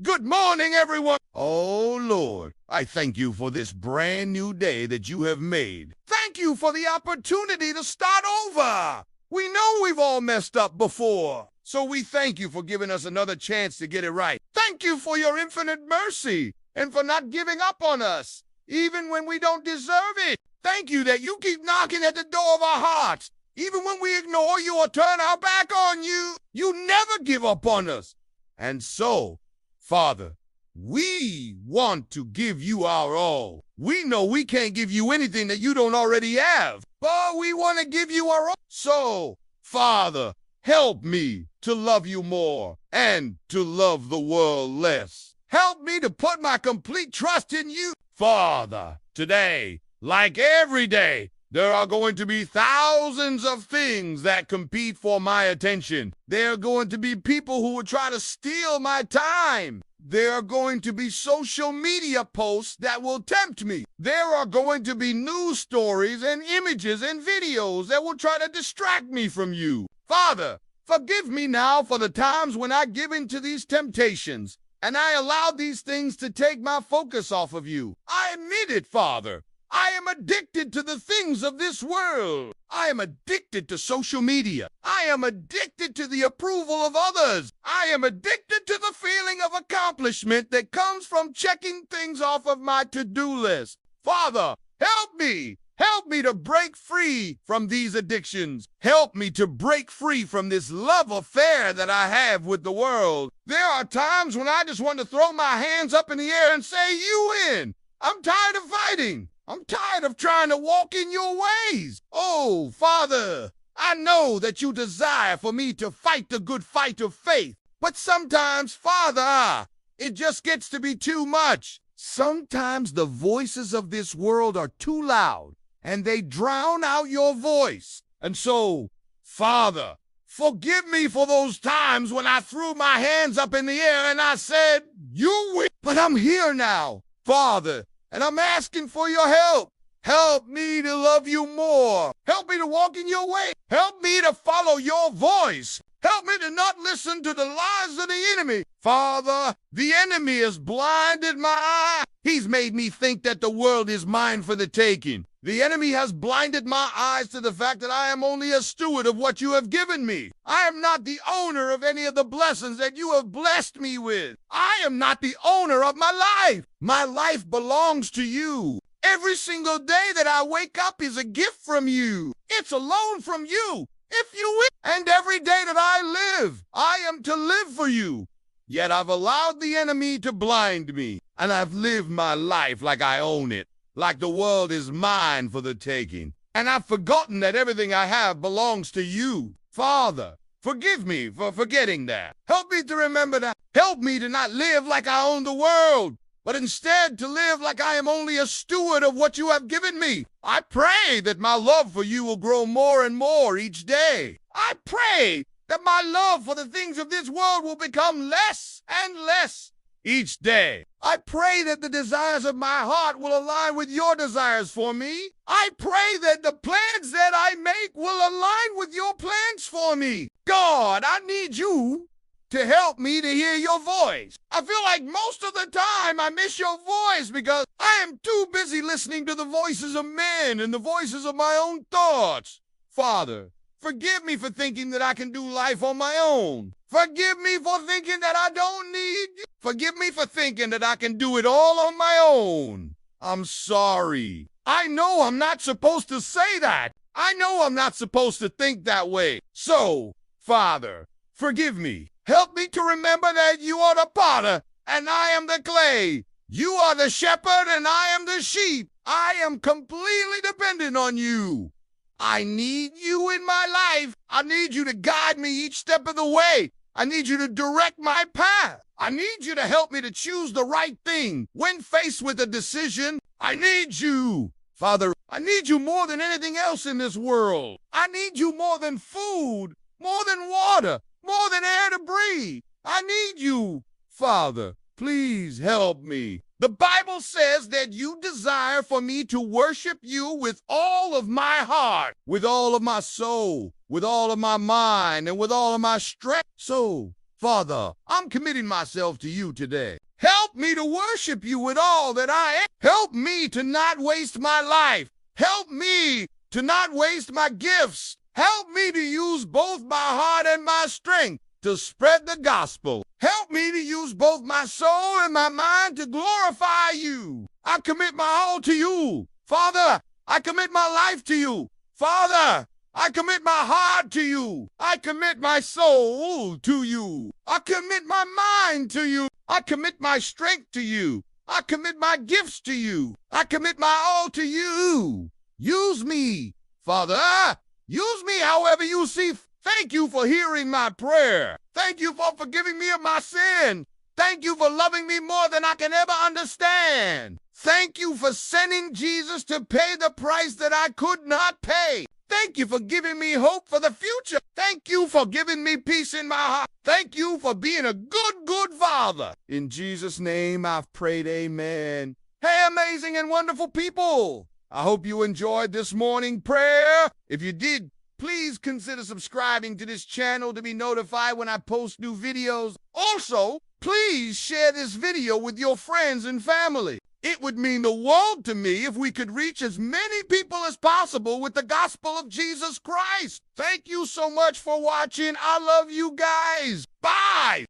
Good morning, everyone. Oh, Lord, I thank you for this brand new day that you have made. Thank you for the opportunity to start over. We know we've all messed up before, so we thank you for giving us another chance to get it right. Thank you for your infinite mercy and for not giving up on us, even when we don't deserve it. Thank you that you keep knocking at the door of our hearts. Even when we ignore you or turn our back on you, you never give up on us. And so, Father, we want to give you our all. We know we can't give you anything that you don't already have, but we want to give you our all. So, Father, help me to love you more and to love the world less. Help me to put my complete trust in you. Father, today, like every day, there are going to be thousands of things that compete for my attention. There are going to be people who will try to steal my time. There are going to be social media posts that will tempt me. There are going to be news stories and images and videos that will try to distract me from you. Father, forgive me now for the times when I give in to these temptations and I allowed these things to take my focus off of you. I admit it, Father. I am addicted to the things of this world. I am addicted to social media. I am addicted to the approval of others. I am addicted to the feeling of accomplishment that comes from checking things off of my to-do list. Father, help me. Help me to break free from these addictions. Help me to break free from this love affair that I have with the world. There are times when I just want to throw my hands up in the air and say, you win. I'm tired of fighting. I'm tired of trying to walk in your ways. Oh, Father, I know that you desire for me to fight the good fight of faith. But sometimes, Father, it just gets to be too much. Sometimes the voices of this world are too loud, and they drown out your voice. And so, Father, forgive me for those times when I threw my hands up in the air and I said, you win. But I'm here now, Father. And I'm asking for your help. Help me to love you more. Help me to walk in your way. Help me to follow your voice. Help me to not listen to the lies of the enemy. Father, the enemy has blinded my eye. He's made me think that the world is mine for the taking. The enemy has blinded my eyes to the fact that I am only a steward of what you have given me. I am not the owner of any of the blessings that you have blessed me with. I am not the owner of my life. My life belongs to you. Every single day that I wake up is a gift from you. It's a loan from you, if you will. And every day that I live, I am to live for you. Yet I've allowed the enemy to blind me, and I've lived my life like I own it. Like the world is mine for the taking. And I've forgotten that everything I have belongs to you. Father, forgive me for forgetting that. Help me to remember that. Help me to not live like I own the world, but instead to live like I am only a steward of what you have given me. I pray that my love for you will grow more and more each day. I pray that my love for the things of this world will become less and less each day. I pray that the desires of my heart will align with your desires for me. I pray that the plans that I make will align with your plans for me. God, I need you to help me to hear your voice. I feel like most of the time I miss your voice because I am too busy listening to the voices of men and the voices of my own thoughts. Father, forgive me for thinking that I can do life on my own. Forgive me for thinking that I don't need you. Forgive me for thinking that I can do it all on my own. I'm sorry. I know I'm not supposed to say that. I know I'm not supposed to think that way. So, Father, forgive me. Help me to remember that you are the potter and I am the clay. You are the shepherd and I am the sheep. I am completely dependent on you. I need you in my life. I need you to guide me each step of the way. I need you to direct my path. I need you to help me to choose the right thing. When faced with a decision, I need you. Father, I need you more than anything else in this world. I need you more than food, more than water, more than air to breathe. I need you. Father, please help me. The Bible says that you desire for me to worship you with all of my heart, with all of my soul, with all of my mind, and with all of my strength. So, Father, I'm committing myself to you today. Help me to worship you with all that I am. Help me to not waste my life. Help me to not waste my gifts. Help me to use both my heart and my strength to spread the gospel. Help me to use both my soul and my mind to glorify you. I commit my all to you. Father, I commit my life to you. Father, I commit my heart to you. I commit my soul to you. I commit my mind to you. I commit my strength to you. I commit my gifts to you. I commit my all to you. Use me, Father. Use me however you see. Thank you for hearing my prayer. Thank you for forgiving me of my sin. Thank you for loving me more than I can ever understand. Thank you for sending Jesus to pay the price that I could not pay. Thank you for giving me hope for the future. Thank you for giving me peace in my heart. Thank you for being a good Father. In Jesus' name I've prayed, amen. Hey, amazing and wonderful people. I hope you enjoyed this morning prayer. If you did, please consider subscribing to this channel to be notified when I post new videos. Also, please share this video with your friends and family. It would mean the world to me if we could reach as many people as possible with the gospel of Jesus Christ. Thank you so much for watching. I love you guys. Bye.